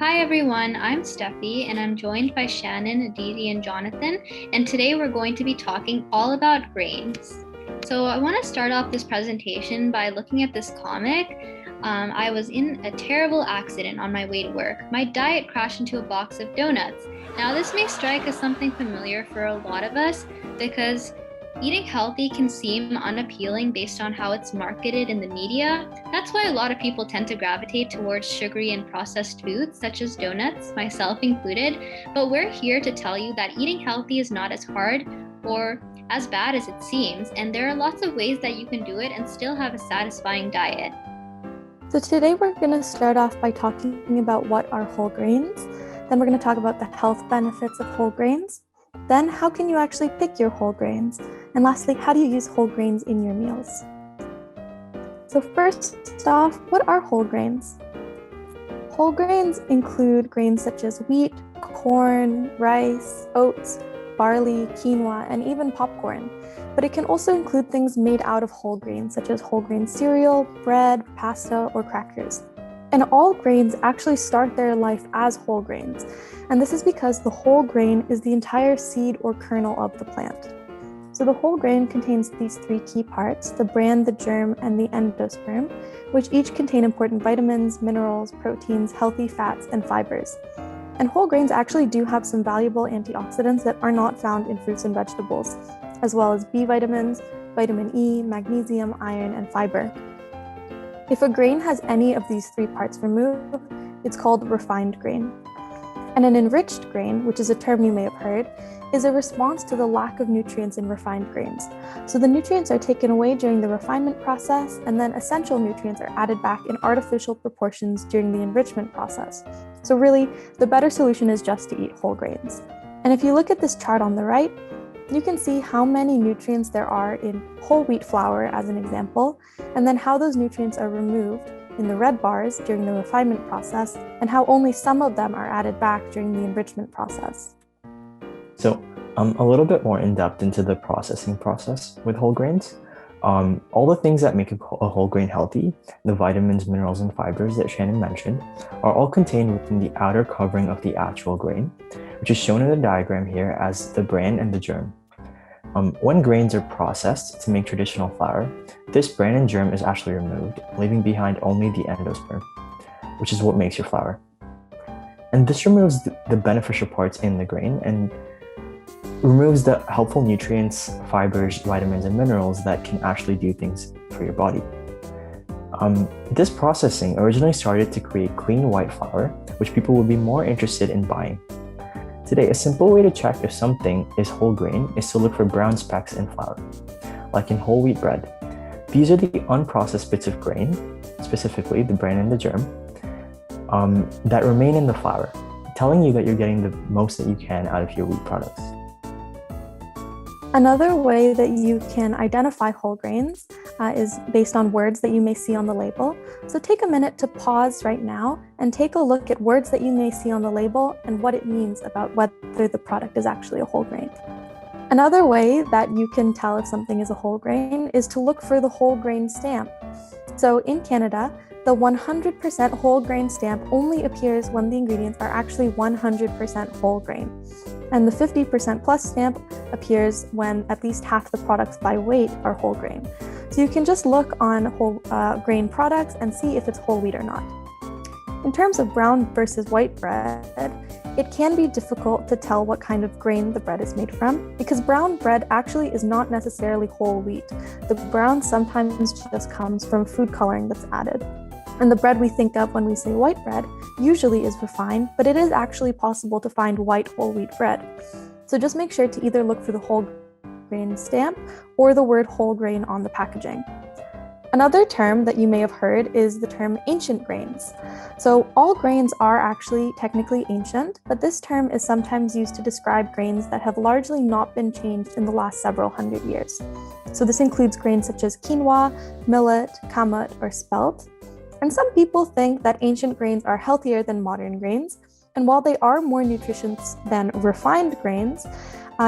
Hi everyone, I'm Steffi and I'm joined by Shannon, Aditi, and Jonathan. And today we're going to be talking all about grains. So I want to start off this presentation by looking at this comic. I was in a terrible accident on my way to work. My diet crashed into a box of donuts. Now this may strike as something familiar for a lot of us because eating healthy can seem unappealing based on how it's marketed in the media. That's why a lot of people tend to gravitate towards sugary and processed foods, such as donuts, myself included. But we're here to tell you that eating healthy is not as hard or as bad as it seems, and there are lots of ways that you can do it and still have a satisfying diet. So today we're going to start off by talking about what are whole grains. Then we're going to talk about the health benefits of whole grains. Then how can you actually pick your whole grains? And lastly, how do you use whole grains in your meals? So first off, what are whole grains? Whole grains include grains such as wheat, corn, rice, oats, barley, quinoa, and even popcorn. But it can also include things made out of whole grains, such as whole grain cereal, bread, pasta, or crackers. And all grains actually start their life as whole grains. And this is because the whole grain is the entire seed or kernel of the plant. So the whole grain contains these three key parts: the bran, the germ, and the endosperm, which each contain important vitamins, minerals, proteins, healthy fats, and fibers. And whole grains actually do have some valuable antioxidants that are not found in fruits and vegetables, as well as B vitamins, vitamin E, magnesium, iron, and fiber. If a grain has any of these three parts removed, it's called refined grain. And an enriched grain, which is a term you may have heard, is a response to the lack of nutrients in refined grains. So the nutrients are taken away during the refinement process, and then essential nutrients are added back in artificial proportions during the enrichment process. So really, the better solution is just to eat whole grains. And if you look at this chart on the right, you can see how many nutrients there are in whole wheat flour as an example, and then how those nutrients are removed in the red bars during the refinement process, and how only some of them are added back during the enrichment process. So a little bit more in depth into the processing process with whole grains. All the things that make a whole grain healthy, the vitamins, minerals, and fibers that Shannon mentioned, are all contained within the outer covering of the actual grain, which is shown in the diagram here as the bran and the germ. When grains are processed to make traditional flour, this bran and germ is actually removed, leaving behind only the endosperm, which is what makes your flour. And this removes the beneficial parts in the grain and removes the helpful nutrients, fibers, vitamins, and minerals that can actually do things for your body. This processing originally started to create clean white flour, which people would be more interested in buying. Today, a simple way to check if something is whole grain is to look for brown specks in flour, like in whole wheat bread. These are the unprocessed bits of grain, specifically the bran and the germ, that remain in the flour, telling you that you're getting the most that you can out of your wheat products. Another way that you can identify whole grains is based on words that you may see on the label. So take a minute to pause right now and take a look at words that you may see on the label and what it means about whether the product is actually a whole grain. Another way that you can tell if something is a whole grain is to look for the whole grain stamp. So in Canada, the 100% whole grain stamp only appears when the ingredients are actually 100% whole grain. And the 50% plus stamp appears when at least half the products by weight are whole grain. So you can just look on whole grain products and see if it's whole wheat or not. In terms of brown versus white bread, it can be difficult to tell what kind of grain the bread is made from because brown bread actually is not necessarily whole wheat. The brown sometimes just comes from food coloring that's added. And the bread we think of when we say white bread usually is refined, but it is actually possible to find white whole wheat bread. So just make sure to either look for the whole grain stamp or the word whole grain on the packaging. Another term that you may have heard is the term ancient grains. So all grains are actually technically ancient, but this term is sometimes used to describe grains that have largely not been changed in the last several hundred years. So this includes grains such as quinoa, millet, kamut, or spelt. And some people think that ancient grains are healthier than modern grains. And while they are more nutritious than refined grains,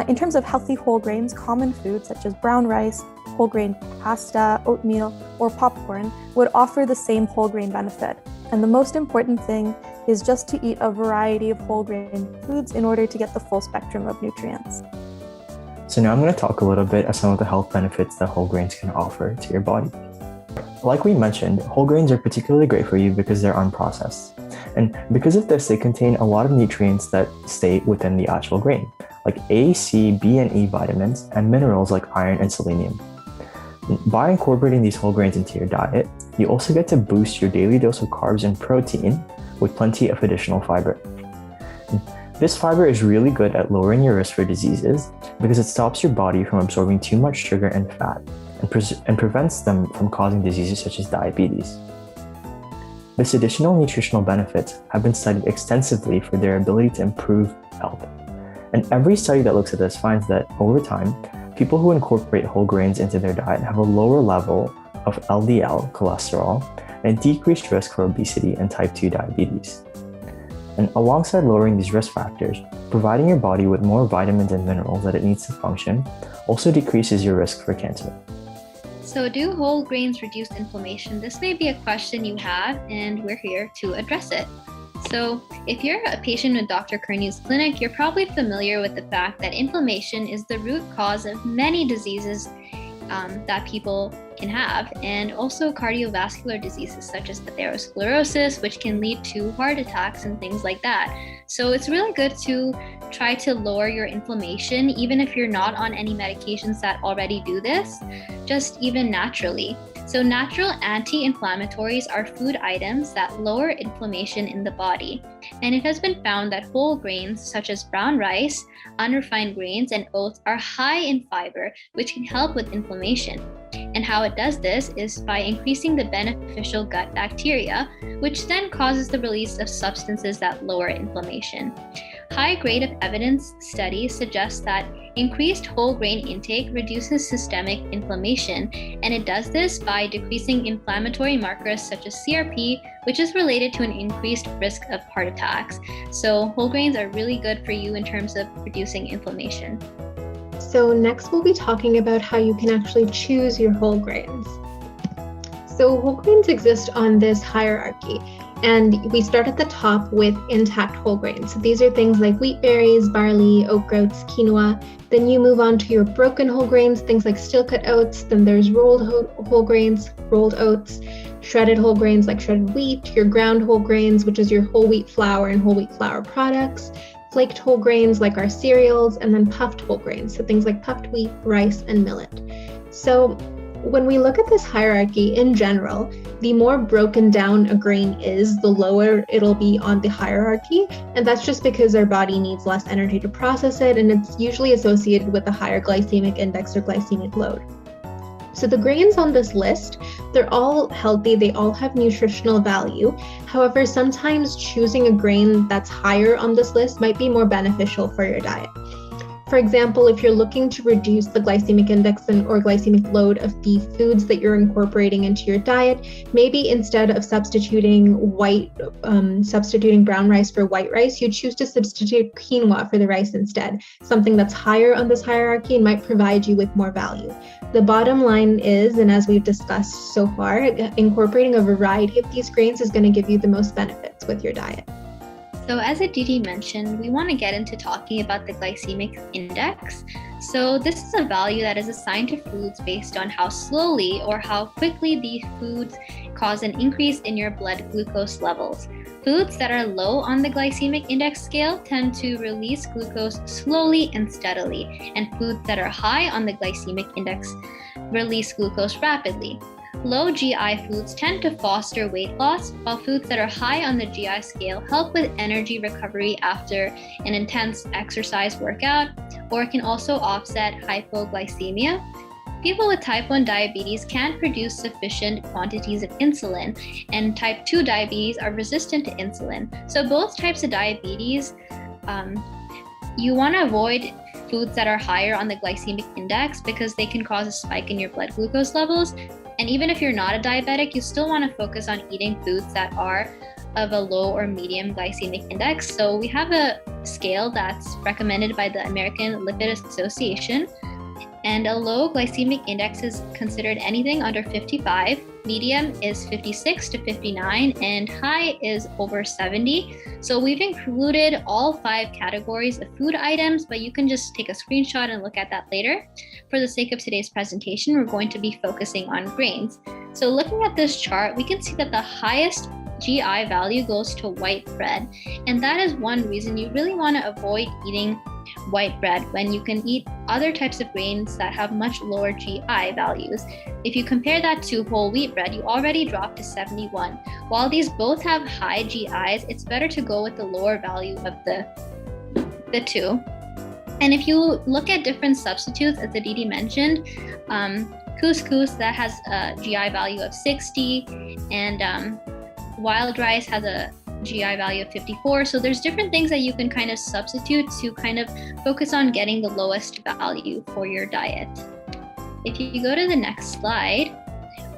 in terms of healthy whole grains, common foods such as brown rice, whole grain pasta, oatmeal, or popcorn would offer the same whole grain benefit. And the most important thing is just to eat a variety of whole grain foods in order to get the full spectrum of nutrients. So now I'm going to talk a little bit of some of the health benefits that whole grains can offer to your body. Like we mentioned, whole grains are particularly great for you because they're unprocessed. And because of this, they contain a lot of nutrients that stay within the actual grain, like A, C, B, and E vitamins, and minerals like iron and selenium. By incorporating these whole grains into your diet, you also get to boost your daily dose of carbs and protein with plenty of additional fiber. This fiber is really good at lowering your risk for diseases because it stops your body from absorbing too much sugar and fat and prevents them from causing diseases such as diabetes. This additional nutritional benefits have been studied extensively for their ability to improve health. And every study that looks at this finds that over time, people who incorporate whole grains into their diet have a lower level of LDL cholesterol and a decreased risk for obesity and type 2 diabetes. And alongside lowering these risk factors, providing your body with more vitamins and minerals that it needs to function also decreases your risk for cancer. So do whole grains reduce inflammation? This may be a question you have, and we're here to address it. So if you're a patient with Dr. Curnew's clinic, you're probably familiar with the fact that inflammation is the root cause of many diseases that people can have, and also cardiovascular diseases such as atherosclerosis, which can lead to heart attacks and things like that. So it's really good to try to lower your inflammation, even if you're not on any medications that already do this, just even naturally. So natural anti-inflammatories are food items that lower inflammation in the body. And it has been found that whole grains such as brown rice, unrefined grains, and oats are high in fiber, which can help with inflammation. And how it does this is by increasing the beneficial gut bacteria, which then causes the release of substances that lower inflammation. High grade of evidence studies suggest that increased whole grain intake reduces systemic inflammation, and it does this by decreasing inflammatory markers such as CRP, which is related to an increased risk of heart attacks. So whole grains are really good for you in terms of reducing inflammation. So next we'll be talking about how you can actually choose your whole grains. So whole grains exist on this hierarchy, and we start at the top with intact whole grains. So these are things like wheat berries, barley, oat groats, quinoa. Then you move on to your broken whole grains, things like steel-cut oats. Then there's rolled whole grains, rolled oats, shredded whole grains like shredded wheat, your ground whole grains, which is your whole wheat flour and whole wheat flour products, flaked whole grains like our cereals, and then puffed whole grains, so things like puffed wheat, rice, and millet. So when we look at this hierarchy in general, the more broken down a grain is, the lower it'll be on the hierarchy. And that's just because our body needs less energy to process it, and it's usually associated with a higher glycemic index or glycemic load. So the grains on this list, they're all healthy, they all have nutritional value. However, sometimes choosing a grain that's higher on this list might be more beneficial for your diet. For example, if you're looking to reduce the glycemic index or glycemic load of the foods that you're incorporating into your diet, maybe instead of substituting brown rice for white rice, you choose to substitute quinoa for the rice instead, something that's higher on this hierarchy and might provide you with more value. The bottom line is, and as we've discussed so far, incorporating a variety of these grains is going to give you the most benefits with your diet. So as Aditi mentioned, we want to get into talking about the glycemic index. So this is a value that is assigned to foods based on how slowly or how quickly these foods cause an increase in your blood glucose levels. Foods that are low on the glycemic index scale tend to release glucose slowly and steadily, and foods that are high on the glycemic index release glucose rapidly. Low GI foods tend to foster weight loss, while foods that are high on the GI scale help with energy recovery after an intense exercise workout, or can also offset hypoglycemia. People with type 1 diabetes can't produce sufficient quantities of insulin, and type 2 diabetes are resistant to insulin. So both types of diabetes, you want to avoid foods that are higher on the glycemic index because they can cause a spike in your blood glucose levels. And even if you're not a diabetic, you still want to focus on eating foods that are of a low or medium glycemic index. So we have a scale that's recommended by the American Lipid Association. And a low glycemic index is considered anything under 55, medium is 56 to 59, and high is over 70. So we've included all 5 categories of food items, but you can just take a screenshot and look at that later. For the sake of today's presentation, we're going to be focusing on grains. So looking at this chart, we can see that the highest GI value goes to white bread. And that is one reason you really want to avoid eating white bread when you can eat other types of grains that have much lower GI values. If you compare that to whole wheat bread, you already dropped to 71. While these both have high GIs, it's better to go with the lower value of the two. And if you look at different substitutes, as Aditi mentioned, couscous that has a GI value of 60, and wild rice has a GI value of 54. So there's different things that you can kind of substitute to kind of focus on getting the lowest value for your diet. If you go to the next slide,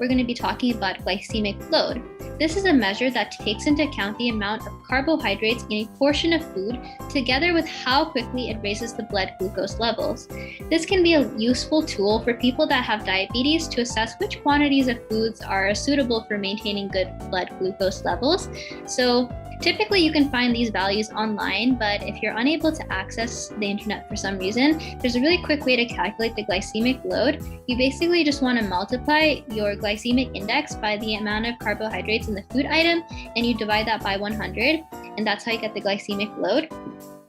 we're going to be talking about glycemic load. This is a measure that takes into account the amount of carbohydrates in a portion of food together with how quickly it raises the blood glucose levels. This can be a useful tool for people that have diabetes to assess which quantities of foods are suitable for maintaining good blood glucose levels. So typically you can find these values online, but if you're unable to access the internet for some reason, there's a really quick way to calculate the glycemic load. You basically just want to multiply your glycemic index by the amount of carbohydrates in the food item, and you divide that by 100, and that's how you get the glycemic load.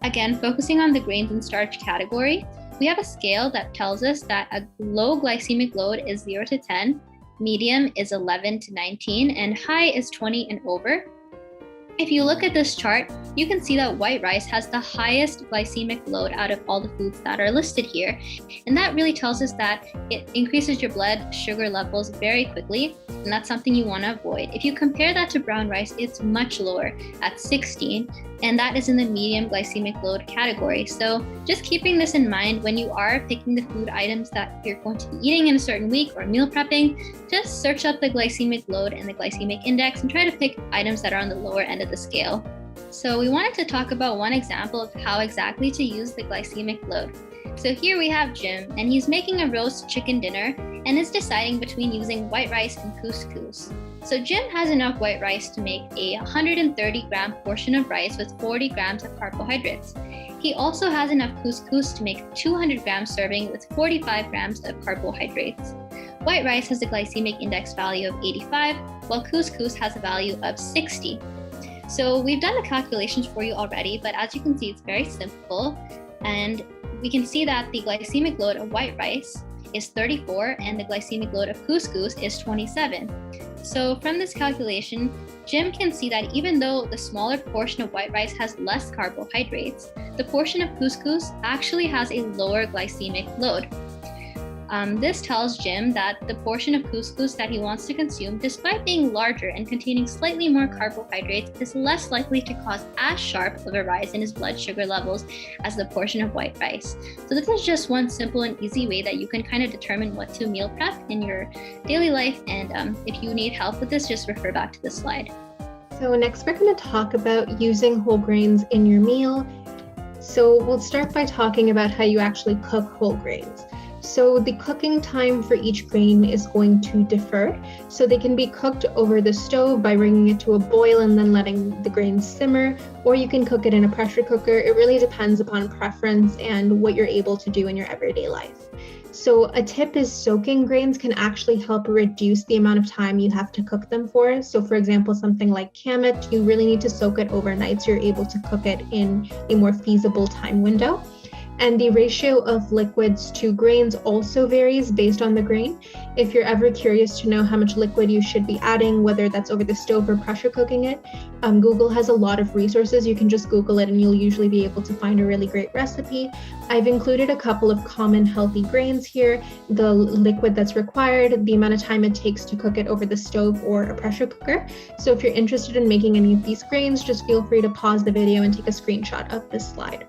Again, focusing on the grains and starch category, we have a scale that tells us that a low glycemic load is 0 to 10, medium is 11 to 19, and high is 20 and over. If you look at this chart, you can see that white rice has the highest glycemic load out of all the foods that are listed here. And that really tells us that it increases your blood sugar levels very quickly, and that's something you want to avoid. If you compare that to brown rice, it's much lower at 16, and that is in the medium glycemic load category. So just keeping this in mind when you are picking the food items that you're going to be eating in a certain week or meal prepping, just search up the glycemic load and the glycemic index and try to pick items that are on the lower end of the scale. So we wanted to talk about one example of how exactly to use the glycemic load. So here we have Jim, and he's making a roast chicken dinner and is deciding between using white rice and couscous. So Jim has enough white rice to make a 130-gram portion of rice with 40 grams of carbohydrates. He also has enough couscous to make a 200-gram serving with 45 grams of carbohydrates. White rice has a glycemic index value of 85, while couscous has a value of 60. So we've done the calculations for you already, but as you can see, it's very simple. And we can see that the glycemic load of white rice is 34 and the glycemic load of couscous is 27. So from this calculation, Jim can see that even though the smaller portion of white rice has less carbohydrates, the portion of couscous actually has a lower glycemic load. This tells Jim that the portion of couscous that he wants to consume, despite being larger and containing slightly more carbohydrates, is less likely to cause as sharp of a rise in his blood sugar levels as the portion of white rice. So this is just one simple and easy way that you can kind of determine what to meal prep in your daily life. And if you need help with this, just refer back to this slide. So next we're going to talk about using whole grains in your meal. So we'll start by talking about how you actually cook whole grains. So the cooking time for each grain is going to differ. So they can be cooked over the stove by bringing it to a boil and then letting the grains simmer, or you can cook it in a pressure cooker. It really depends upon preference and what you're able to do in your everyday life. So a tip is soaking grains can actually help reduce the amount of time you have to cook them for. So for example, something like kamut, you really need to soak it overnight so you're able to cook it in a more feasible time window. And the ratio of liquids to grains also varies based on the grain. If you're ever curious to know how much liquid you should be adding, whether that's over the stove or pressure cooking it, Google has a lot of resources. You can just Google it and you'll usually be able to find a really great recipe. I've included a couple of common healthy grains here, the liquid that's required, the amount of time it takes to cook it over the stove or a pressure cooker. So if you're interested in making any of these grains, just feel free to pause the video and take a screenshot of this slide.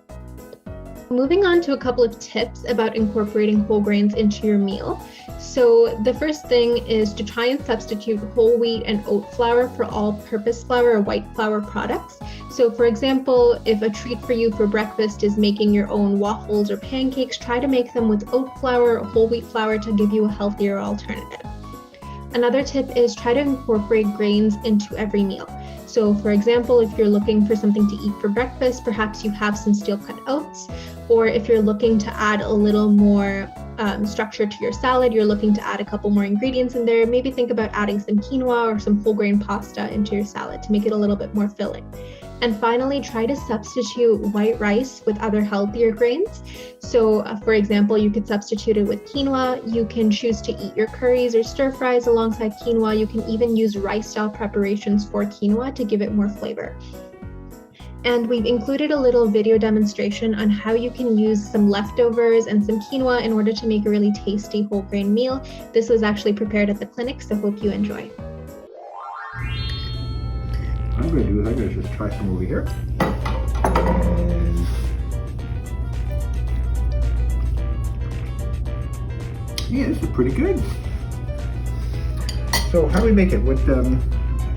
Moving on to a couple of tips about incorporating whole grains into your meal. So the first thing is to try and substitute whole wheat and oat flour for all-purpose flour or white flour products. So for example, if a treat for you for breakfast is making your own waffles or pancakes, try to make them with oat flour or whole wheat flour to give you a healthier alternative. Another tip is try to incorporate grains into every meal. So for example, if you're looking for something to eat for breakfast, perhaps you have some steel-cut oats, or if you're looking to add a little more structure to your salad, you're looking to add a couple more ingredients in there, maybe think about adding some quinoa or some whole grain pasta into your salad to make it a little bit more filling. And finally, try to substitute white rice with other healthier grains. So for example, you could substitute it with quinoa. You can choose to eat your curries or stir fries alongside quinoa. You can even use rice style preparations for quinoa to give it more flavor. And we've included a little video demonstration on how you can use some leftovers and some quinoa in order to make a really tasty whole grain meal. This was actually prepared at the clinic, so hope you enjoy. I'm going to do is I'm going to just try some over here. And yeah, this is pretty good. So how do we make it? Now we're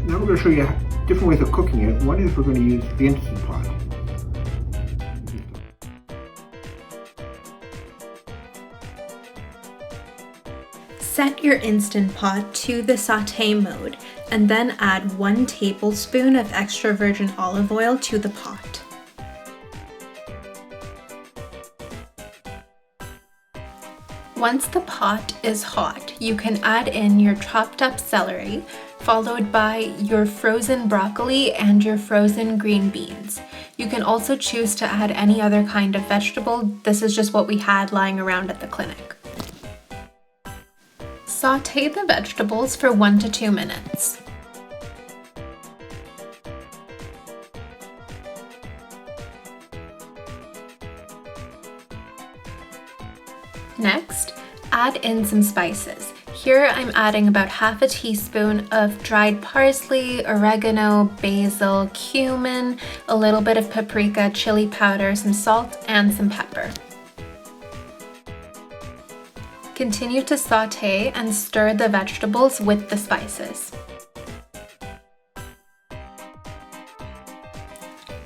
going to show you different ways of cooking it. One is we're going to use the Instant Pot. Set your Instant Pot to the saute mode and then add 1 tablespoon of extra virgin olive oil to the pot. Once the pot is hot, you can add in your chopped up celery, followed by your frozen broccoli and your frozen green beans. You can also choose to add any other kind of vegetable. This is just what we had lying around at the clinic. Saute the vegetables for 1 to 2 minutes. Next, add in some spices. Here I'm adding about half a teaspoon of dried parsley, oregano, basil, cumin, a little bit of paprika, chili powder, some salt, and some pepper. Continue to saute and stir the vegetables with the spices.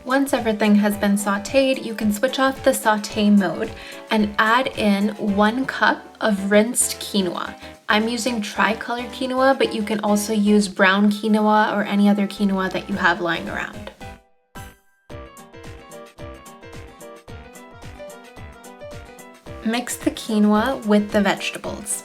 Once everything has been sauteed, you can switch off the saute mode and add in 1 cup of rinsed quinoa. I'm using tricolor quinoa, but you can also use brown quinoa or any other quinoa that you have lying around. Mix the quinoa with the vegetables.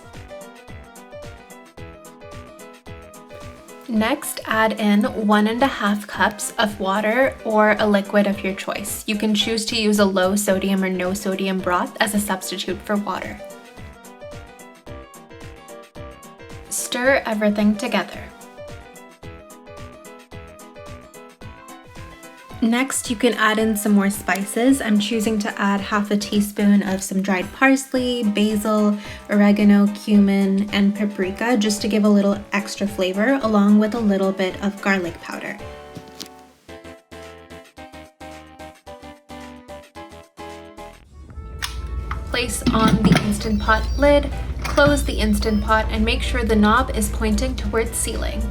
Next, add in 1.5 cups of water or a liquid of your choice. You can choose to use a low sodium or no sodium broth as a substitute for water. Stir everything together. Next, you can add in some more spices. I'm choosing to add half a teaspoon of some dried parsley, basil, oregano, cumin, and paprika just to give a little extra flavor, along with a little bit of garlic powder. Place on the Instant Pot lid, close the Instant Pot, and make sure the knob is pointing towards ceiling.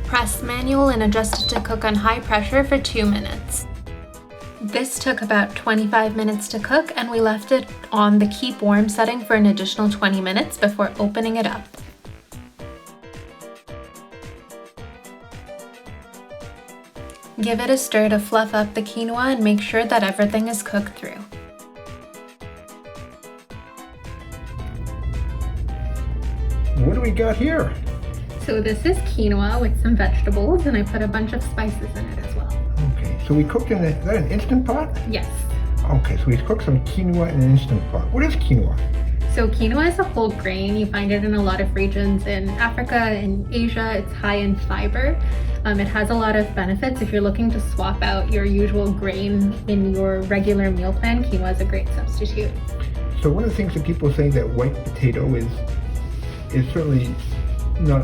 Press manual and adjust it to cook on high pressure for 2 minutes. This took about 25 minutes to cook, and we left it on the keep warm setting for an additional 20 minutes before opening it up. Give it a stir to fluff up the quinoa and make sure that everything is cooked through. What do we got here? So this is quinoa with some vegetables, and I put a bunch of spices in it as well. Okay, so we cooked is that an Instant Pot? Yes. Okay, so we cooked some quinoa in an Instant Pot. What is quinoa? So quinoa is a whole grain. You find it in a lot of regions in Africa and Asia. It's high in fiber. It has a lot of benefits. If you're looking to swap out your usual grain in your regular meal plan, quinoa is a great substitute. So one of the things that people say that white potato is certainly not,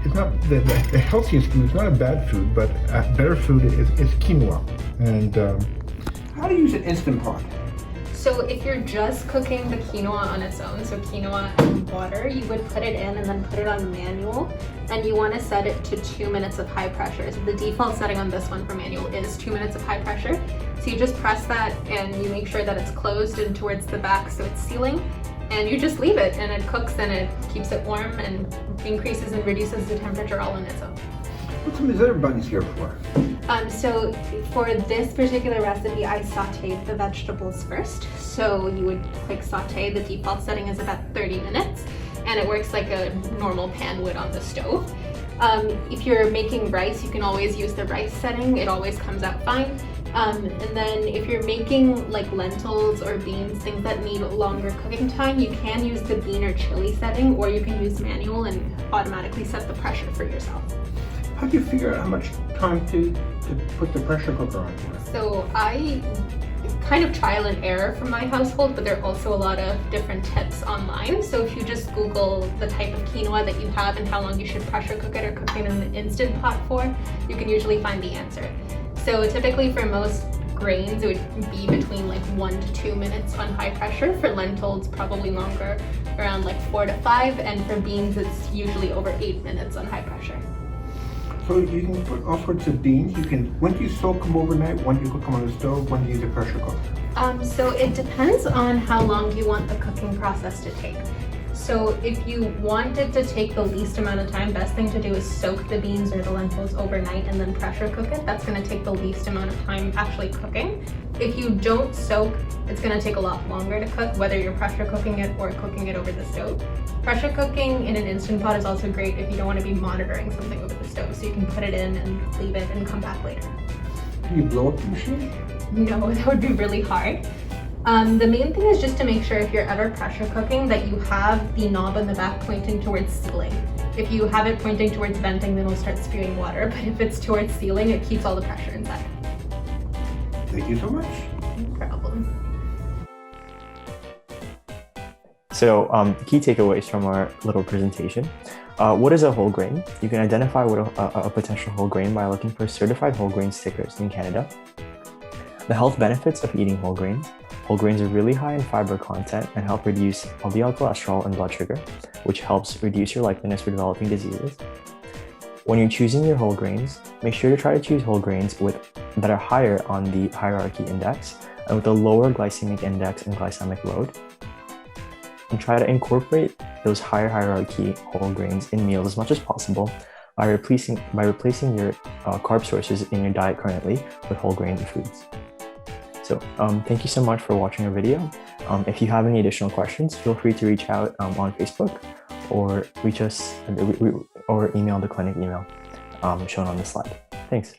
it's not the healthiest food. It's not a bad food, but a better food is quinoa. And How to use an Instant Pot? So if you're just cooking the quinoa on its own, so quinoa and water, you would put it in and then put it on manual, and you want to set it to 2 minutes of high pressure. So the default setting on this one for manual is 2 minutes of high pressure. So you just press that and you make sure that it's closed and towards the back so it's sealing, and you just leave it and it cooks and it keeps it warm and increases and reduces the temperature all on its own. What's some of these other buttons here for? So for this particular recipe, I sauteed the vegetables first. So you would click saute. The default setting is about 30 minutes, and it works like a normal pan would on the stove. If you're making rice, you can always use the rice setting. It always comes out fine. And then if you're making like lentils or beans, things that need longer cooking time, you can use the bean or chili setting, or you can use manual and automatically set the pressure for yourself. How do you figure out how much time to put the pressure cooker on for? So it's kind of trial and error from my household, but there are also a lot of different tips online. So if you just Google the type of quinoa that you have and how long you should pressure cook it or cook it in an Instant Pot for, you can usually find the answer. So typically for most grains, it would be between like 1 to 2 minutes on high pressure. For lentils, probably longer, around like 4 to 5, and for beans, it's usually over 8 minutes on high pressure. So you can put all sorts of beans. When do you soak them overnight? When do you cook them on the stove? When do you use a pressure cooker? So it depends on how long you want the cooking process to take. So if you want it to take the least amount of time, best thing to do is soak the beans or the lentils overnight and then pressure cook it. That's going to take the least amount of time actually cooking. If you don't soak, it's going to take a lot longer to cook, whether you're pressure cooking it or cooking it over the stove. Pressure cooking in an Instant Pot is also great if you don't want to be monitoring something over the stove, so you can put it in and leave it and come back later. Can you blow up the machine? No, that would be really hard. The main thing is just to make sure if you're ever pressure cooking that you have the knob on the back pointing towards sealing. If you have it pointing towards venting, then it'll start spewing water, but if it's towards sealing, it keeps all the pressure inside. Thank you so much. No problem. So key takeaways from our little presentation. What is a whole grain? You can identify what a potential whole grain by looking for certified whole grain stickers in Canada. The health benefits of eating whole grains. Whole grains are really high in fiber content and help reduce LDL cholesterol and blood sugar, which helps reduce your likeliness for developing diseases. When you're choosing your whole grains, make sure to try to choose whole grains that are higher on the hierarchy index and with a lower glycemic index and glycemic load. And try to incorporate those higher hierarchy whole grains in meals as much as possible by replacing your carb sources in your diet currently with whole grain foods. So thank you so much for watching our video. If you have any additional questions, feel free to reach out on Facebook or reach us or email the clinic email shown on the slide. Thanks.